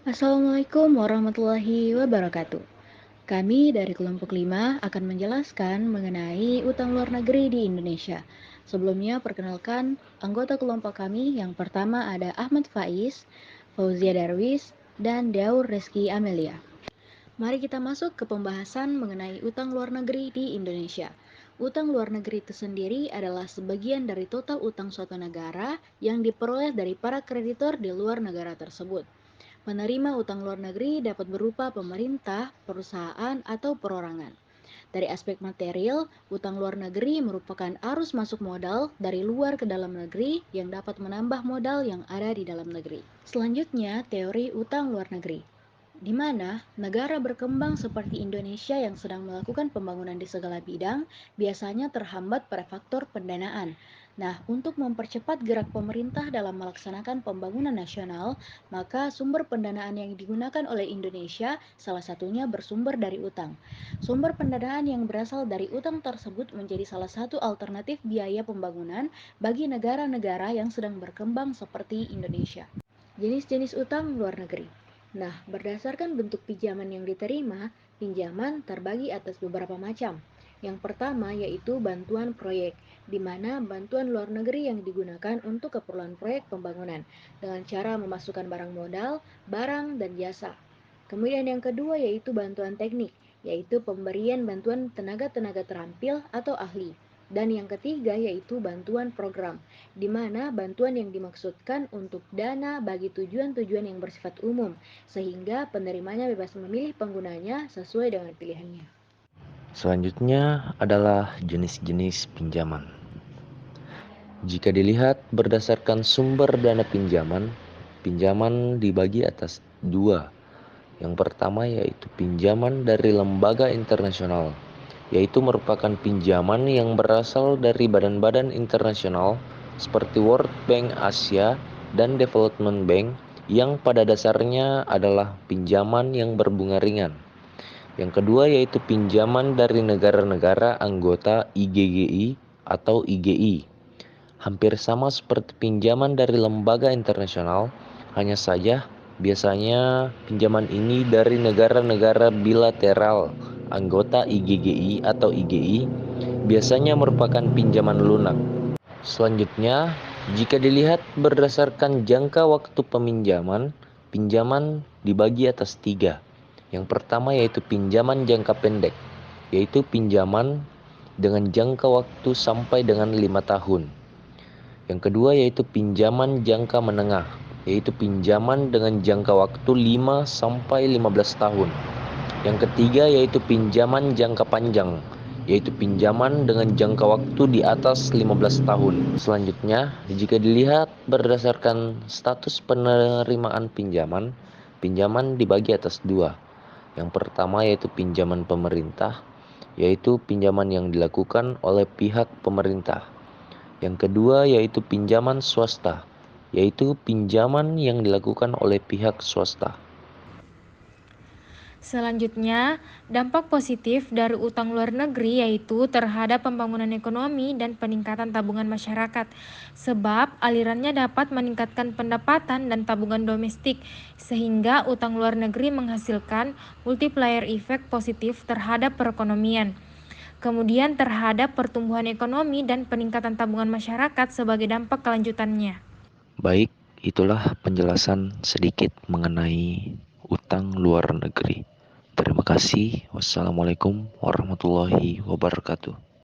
Assalamualaikum warahmatullahi wabarakatuh. Kami dari kelompok 5 akan menjelaskan mengenai utang luar negeri di Indonesia. Sebelumnya perkenalkan anggota kelompok kami yang pertama ada Ahmad Faiz, Fauzia Darwis, dan Daur Reski Amelia. Mari kita masuk ke pembahasan mengenai utang luar negeri di Indonesia. Utang luar negeri itu sendiri adalah sebagian dari total utang suatu negara yang diperoleh dari para kreditor di luar negara tersebut. Penerima utang luar negeri dapat berupa pemerintah, perusahaan, atau perorangan. Dari aspek material, utang luar negeri merupakan arus masuk modal dari luar ke dalam negeri yang dapat menambah modal yang ada di dalam negeri. Selanjutnya, teori utang luar negeri, di mana negara berkembang seperti Indonesia yang sedang melakukan pembangunan di segala bidang biasanya terhambat pada faktor pendanaan. Nah, untuk mempercepat gerak pemerintah dalam melaksanakan pembangunan nasional, maka sumber pendanaan yang digunakan oleh Indonesia salah satunya bersumber dari utang. Sumber pendanaan yang berasal dari utang tersebut menjadi salah satu alternatif biaya pembangunan bagi negara-negara yang sedang berkembang seperti Indonesia. Jenis-jenis utang luar negeri. Nah, berdasarkan bentuk pinjaman yang diterima, pinjaman terbagi atas beberapa macam. Yang pertama yaitu bantuan proyek, di mana bantuan luar negeri yang digunakan untuk keperluan proyek pembangunan dengan cara memasukkan barang modal, barang, dan jasa. Kemudian yang kedua yaitu bantuan teknik, yaitu pemberian bantuan tenaga-tenaga terampil atau ahli. Dan yang ketiga yaitu bantuan program, di mana bantuan yang dimaksudkan untuk dana bagi tujuan-tujuan yang bersifat umum, sehingga penerimanya bebas memilih penggunanya sesuai dengan pilihannya. Selanjutnya adalah jenis-jenis pinjaman. Jika dilihat berdasarkan sumber dana pinjaman, pinjaman dibagi atas dua. Yang pertama yaitu pinjaman dari lembaga internasional, yaitu merupakan pinjaman yang berasal dari badan-badan internasional seperti World Bank Asia dan Development Bank yang pada dasarnya adalah pinjaman yang berbunga ringan. Yang kedua yaitu pinjaman dari negara-negara anggota IGGI atau IGI. Hampir sama seperti pinjaman dari lembaga internasional, hanya saja biasanya pinjaman ini dari negara-negara bilateral anggota IGGI atau IGI, biasanya merupakan pinjaman lunak. Selanjutnya, jika dilihat berdasarkan jangka waktu peminjaman, pinjaman dibagi atas tiga. Yang pertama yaitu pinjaman jangka pendek, yaitu pinjaman dengan jangka waktu sampai dengan 5 tahun. Yang kedua yaitu pinjaman jangka menengah, yaitu pinjaman dengan jangka waktu 5 sampai 15 tahun. Yang ketiga yaitu pinjaman jangka panjang, yaitu pinjaman dengan jangka waktu di atas 15 tahun. Selanjutnya, jika dilihat berdasarkan status penerimaan pinjaman, pinjaman dibagi atas dua. Yang pertama yaitu pinjaman pemerintah, yaitu pinjaman yang dilakukan oleh pihak pemerintah. Yang kedua yaitu pinjaman swasta, yaitu pinjaman yang dilakukan oleh pihak swasta. Selanjutnya, dampak positif dari utang luar negeri yaitu terhadap pembangunan ekonomi dan peningkatan tabungan masyarakat, sebab alirannya dapat meningkatkan pendapatan dan tabungan domestik, sehingga utang luar negeri menghasilkan multiplier effect positif terhadap perekonomian. Kemudian terhadap pertumbuhan ekonomi dan peningkatan tabungan masyarakat sebagai dampak kelanjutannya. Baik, itulah penjelasan sedikit mengenai utang luar negeri. Terima kasih. Wassalamualaikum warahmatullahi wabarakatuh.